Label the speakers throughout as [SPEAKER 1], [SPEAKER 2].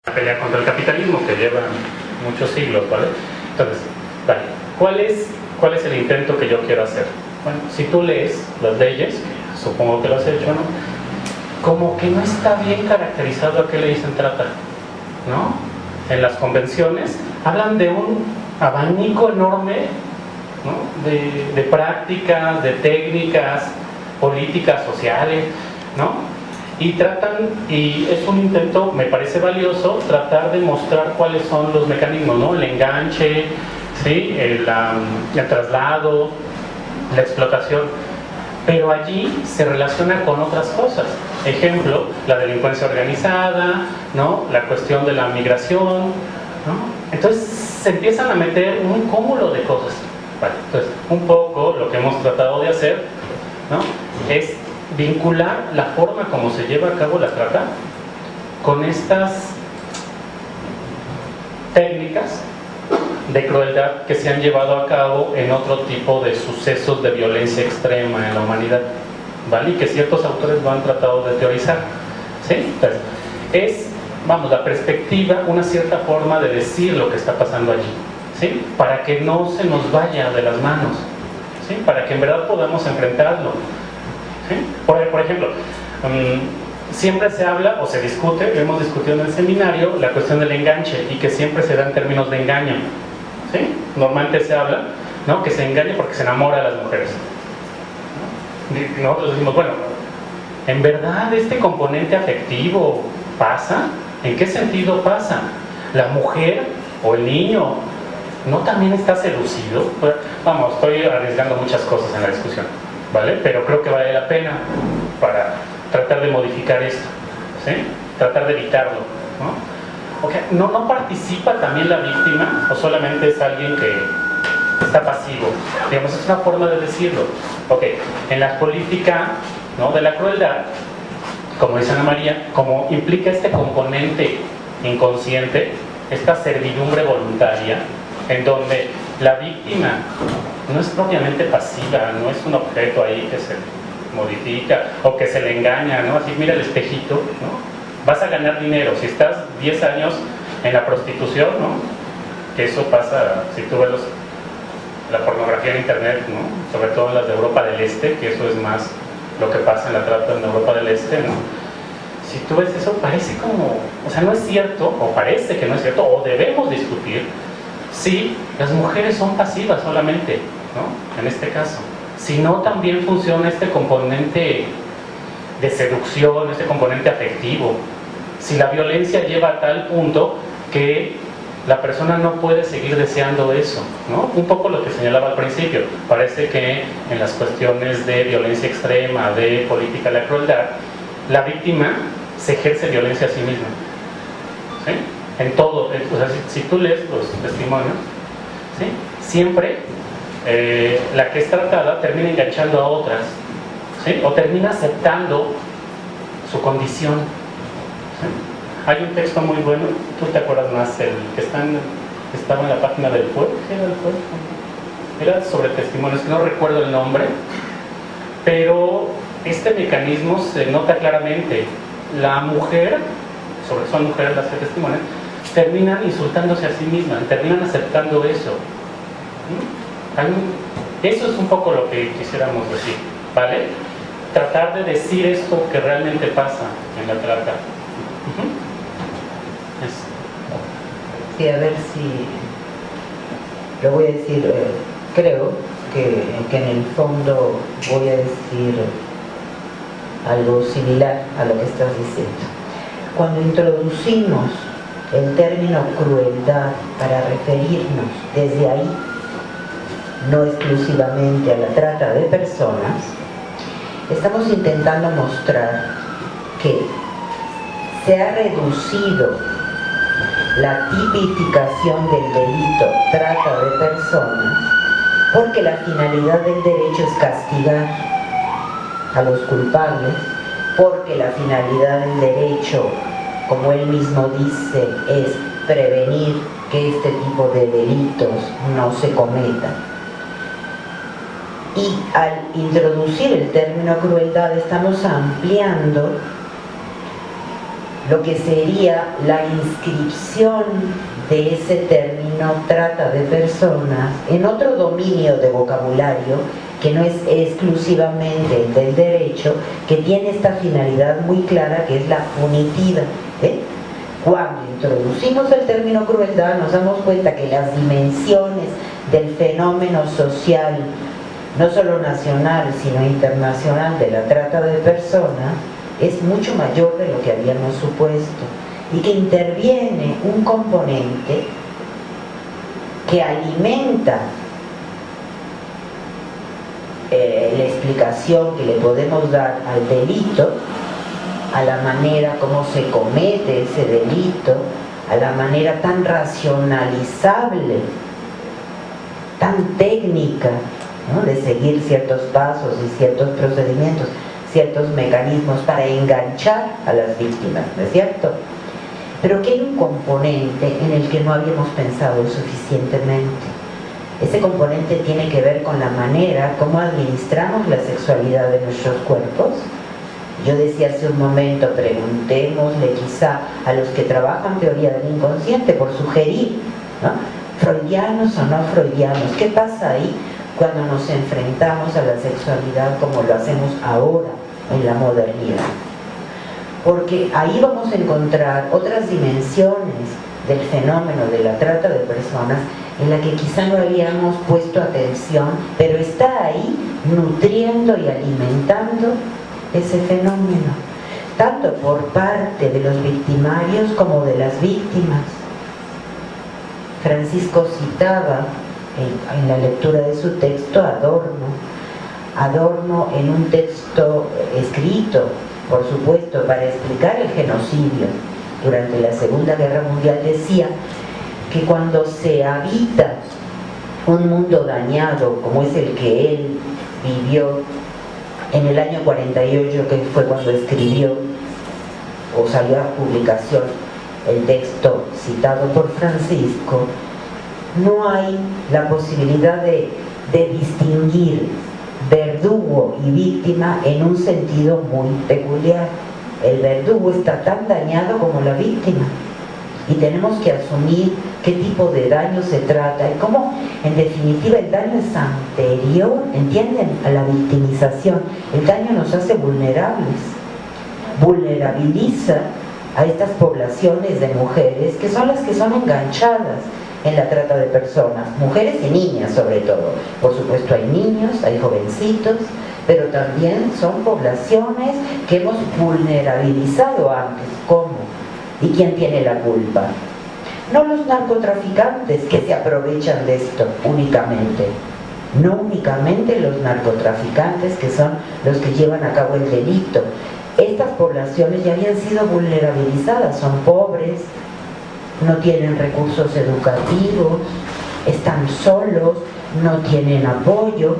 [SPEAKER 1] La pelea contra el capitalismo que lleva muchos siglos, ¿vale? Entonces, vale, ¿cuál es el intento que yo quiero hacer? Bueno, si tú lees las leyes, supongo que lo has hecho, ¿no? Como que no está bien caracterizado a qué le dicen trata, ¿no? En las convenciones hablan de un abanico enorme, ¿no? de prácticas, de técnicas, políticas sociales, ¿no? Y es un intento, me parece valioso, tratar de mostrar cuáles son los mecanismos, ¿no? El enganche, ¿sí? el traslado, la explotación. Pero allí se relaciona con otras cosas. Ejemplo, la delincuencia organizada, ¿no? La cuestión de la migración, ¿no? Entonces se empiezan a meter un cúmulo de cosas. Vale, entonces, un poco lo que hemos tratado de hacer, ¿no? Es vincular la forma como se lleva a cabo la trata con estas técnicas de crueldad que se han llevado a cabo en otro tipo de sucesos de violencia extrema en la humanidad, ¿vale? Y que ciertos autores lo han tratado de teorizar, ¿sí? Entonces, es, vamos, la perspectiva, una cierta forma de decir lo que está pasando allí, ¿sí? Para que no se nos vaya de las manos, ¿sí? Para que en verdad podamos enfrentarlo, ¿sí? Por ejemplo, siempre se habla o se discute, hemos discutido en el seminario, la cuestión del enganche y que siempre se da en términos de engaño, ¿sí? Normalmente se habla, ¿no? Que se engaña porque se enamora a las mujeres, ¿no? Y nosotros decimos, bueno, ¿en verdad este componente afectivo pasa? ¿En qué sentido pasa? ¿La mujer o el niño no también está seducido? Vamos, estoy arriesgando muchas cosas en la discusión, ¿vale? Pero creo que vale la pena para tratar de modificar esto, ¿sí? Tratar de evitarlo, ¿no? Okay. ¿No participa también la víctima o solamente es alguien que está pasivo? Digamos, es una forma de decirlo. Okay. En la política, ¿no? de la crueldad, como dice Ana María, como implica este componente inconsciente, esta servidumbre voluntaria, en donde la víctima no es propiamente pasiva, no es un objeto ahí que se modifica o que se le engaña, ¿no? Así, mira el espejito, ¿no? Vas a ganar dinero si estás 10 años en la prostitución, ¿no? Que eso pasa, si tú ves la pornografía en internet, ¿no? Sobre todo en las de Europa del Este, que eso es más lo que pasa en la trata en Europa del Este, ¿no? Si tú ves eso, parece como, o sea, no es cierto, o parece que no es cierto, o debemos discutir si las mujeres son pasivas solamente, ¿no? En este caso. Si no, también funciona este componente de seducción, este componente afectivo. Si la violencia lleva a tal punto que la persona no puede seguir deseando eso, ¿no? Un poco lo que señalaba al principio. Parece que en las cuestiones de violencia extrema, de política de la crueldad, la víctima se ejerce violencia a sí misma, ¿sí? En todo, o sea, si tú lees los testimonios, ¿sí? Siempre la que es tratada termina enganchando a otras, ¿sí? O termina aceptando su condición, ¿sí? Hay un texto muy bueno, tú te acuerdas más, el que estaba en la página del pueblo, ¿qué era el pueblo? Era sobre testimonios, que no recuerdo el nombre, pero este mecanismo se nota claramente. La mujer, sobre todo mujeres las que testimonian, terminan insultándose a sí mismas, terminan aceptando eso. Eso es un poco lo que quisiéramos decir, ¿vale? Tratar de decir esto que realmente pasa en la trata.
[SPEAKER 2] Sí, a ver si lo voy a decir, creo que en el fondo voy a decir algo similar a lo que estás diciendo. Cuando introducimos el término crueldad para referirnos desde ahí, no exclusivamente a la trata de personas, estamos intentando mostrar que se ha reducido la tipificación del delito trata de personas porque la finalidad del derecho es castigar a los culpables, porque la finalidad del derecho, como él mismo dice, es prevenir que este tipo de delitos no se cometan. Y al introducir el término crueldad estamos ampliando lo que sería la inscripción de ese término trata de personas en otro dominio de vocabulario que no es exclusivamente el del derecho, que tiene esta finalidad muy clara, que es la punitiva. Cuando introducimos el término crueldad, nos damos cuenta que las dimensiones del fenómeno social, no solo nacional, sino internacional, de la trata de personas, es mucho mayor de lo que habíamos supuesto, y que interviene un componente que alimenta la explicación que le podemos dar al delito, a la manera como se comete ese delito, a la manera tan racionalizable, tan técnica, ¿no?, de seguir ciertos pasos y ciertos procedimientos, ciertos mecanismos para enganchar a las víctimas, ¿no es cierto? Pero que hay un componente en el que no habíamos pensado suficientemente. Ese componente tiene que ver con la manera como administramos la sexualidad de nuestros cuerpos. Yo decía hace un momento, preguntémosle quizá a los que trabajan teoría del inconsciente por sugerir, ¿no?, freudianos o no freudianos, ¿qué pasa ahí cuando nos enfrentamos a la sexualidad como lo hacemos ahora en la modernidad? Porque ahí vamos a encontrar otras dimensiones del fenómeno de la trata de personas en la que quizá no habíamos puesto atención, pero está ahí nutriendo y alimentando ese fenómeno, tanto por parte de los victimarios como de las víctimas. Francisco citaba en la lectura de su texto a Adorno en un texto escrito, por supuesto, para explicar el genocidio durante la Segunda Guerra Mundial, decía que cuando se habita un mundo dañado como es el que él vivió en el año 48, que fue cuando escribió o salió a publicación el texto citado por Francisco, no hay la posibilidad de distinguir verdugo y víctima en un sentido muy peculiar. El verdugo está tan dañado como la víctima, y tenemos que asumir qué tipo de daño se trata y cómo, en definitiva, el daño es anterior, ¿entienden?, a la victimización. El daño nos hace vulnerables, vulnerabiliza a estas poblaciones de mujeres que son las que son enganchadas en la trata de personas, mujeres y niñas sobre todo. Por supuesto hay niños, hay jovencitos, pero también son poblaciones que hemos vulnerabilizado antes. ¿Cómo? ¿Y quién tiene la culpa? No los narcotraficantes, que se aprovechan de esto únicamente. No únicamente los narcotraficantes, que son los que llevan a cabo el delito. Estas poblaciones ya habían sido vulnerabilizadas, son pobres, no tienen recursos educativos, están solos, no tienen apoyo.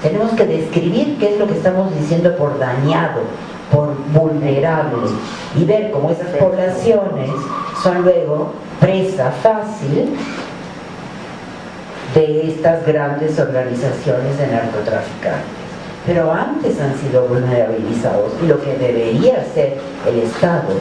[SPEAKER 2] Tenemos que describir qué es lo que estamos diciendo por dañado, por vulnerable, y ver cómo esas poblaciones son luego presa fácil de estas grandes organizaciones de narcotraficantes. Pero antes han sido vulnerabilizados, y lo que debería hacer el Estado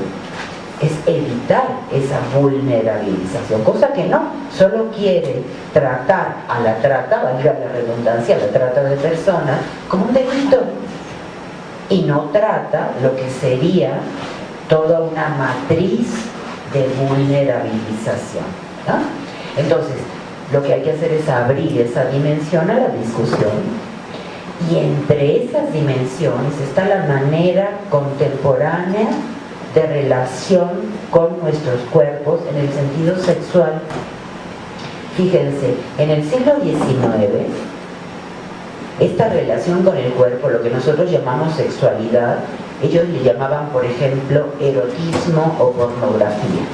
[SPEAKER 2] es evitar esa vulnerabilización, cosa que no, solo quiere tratar a la trata, valga la redundancia, a la trata de personas como un delito, y no trata lo que sería toda una matriz de vulnerabilización, ¿no? Entonces, lo que hay que hacer es abrir esa dimensión a la discusión, y entre esas dimensiones está la manera contemporánea de relación con nuestros cuerpos en el sentido sexual. Fíjense, en el siglo XIX, esta relación con el cuerpo, lo que nosotros llamamos sexualidad, ellos le llamaban, por ejemplo, erotismo o pornografía.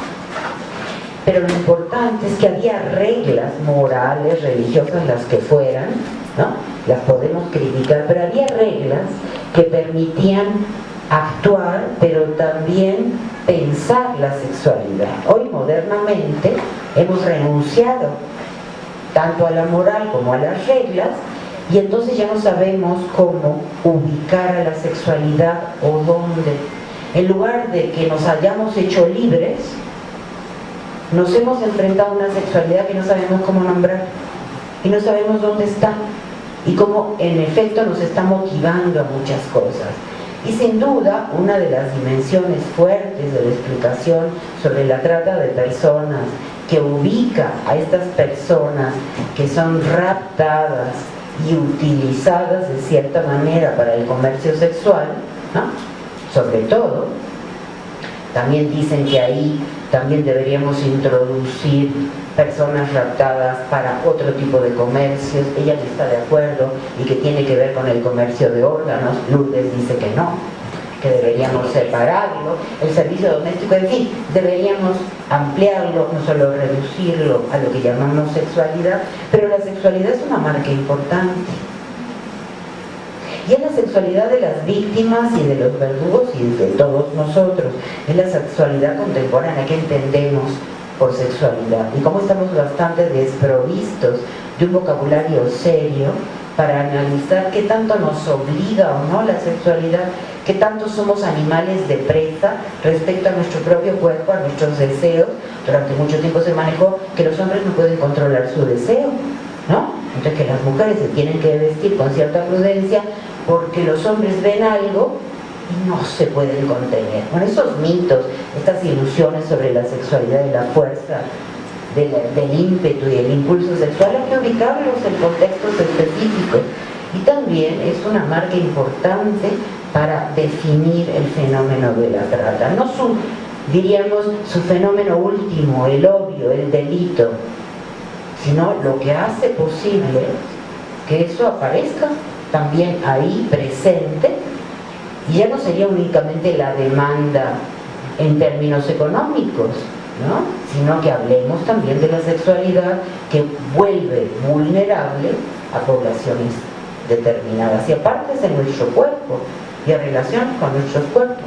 [SPEAKER 2] Pero lo importante es que había reglas morales, religiosas, las que fueran, ¿no? Las podemos criticar, pero había reglas que permitían actuar, pero también pensar la sexualidad. Hoy, modernamente, hemos renunciado tanto a la moral como a las reglas, y entonces ya no sabemos cómo ubicar a la sexualidad o dónde. en lugar de que nos hayamos hecho libres, nos hemos enfrentado a una sexualidad que no sabemos cómo nombrar y no sabemos dónde está y cómo en efecto nos está motivando a muchas cosas. Y sin duda, una de las dimensiones fuertes de la explicación sobre la trata de personas, que ubica a estas personas que son raptadas y utilizadas de cierta manera para el comercio sexual, ¿no? Sobre todo, también dicen que ahí también deberíamos introducir personas raptadas para otro tipo de comercios. Ella no está de acuerdo y que tiene que ver con el comercio de órganos. Lourdes dice que no, que deberíamos separarlo, el servicio doméstico, en fin, deberíamos ampliarlo, no solo reducirlo a lo que llamamos sexualidad, pero la sexualidad es una marca importante. Y es la sexualidad de las víctimas y de los verdugos y de todos nosotros. Es la sexualidad contemporánea que entendemos por sexualidad. Y cómo estamos bastante desprovistos de un vocabulario serio para analizar qué tanto nos obliga o no la sexualidad, qué tanto somos animales de presa respecto a nuestro propio cuerpo, a nuestros deseos. Durante mucho tiempo se manejó que los hombres no pueden controlar su deseo, ¿no? Entonces que las mujeres se tienen que vestir con cierta prudencia porque los hombres ven algo y no se pueden contener. Bueno, esos mitos, estas ilusiones sobre la sexualidad y la fuerza del ímpetu y el impulso sexual, hay que ubicarlos en contextos específicos. Y también es una marca importante para definir el fenómeno de la trata. No diríamos su fenómeno último, el obvio, el delito, sino lo que hace posible que eso aparezca también ahí presente, y ya no sería únicamente la demanda en términos económicos, ¿no? Sino que hablemos también de la sexualidad que vuelve vulnerable a poblaciones determinadas y a partes de nuestro cuerpo y a relaciones con nuestros cuerpos.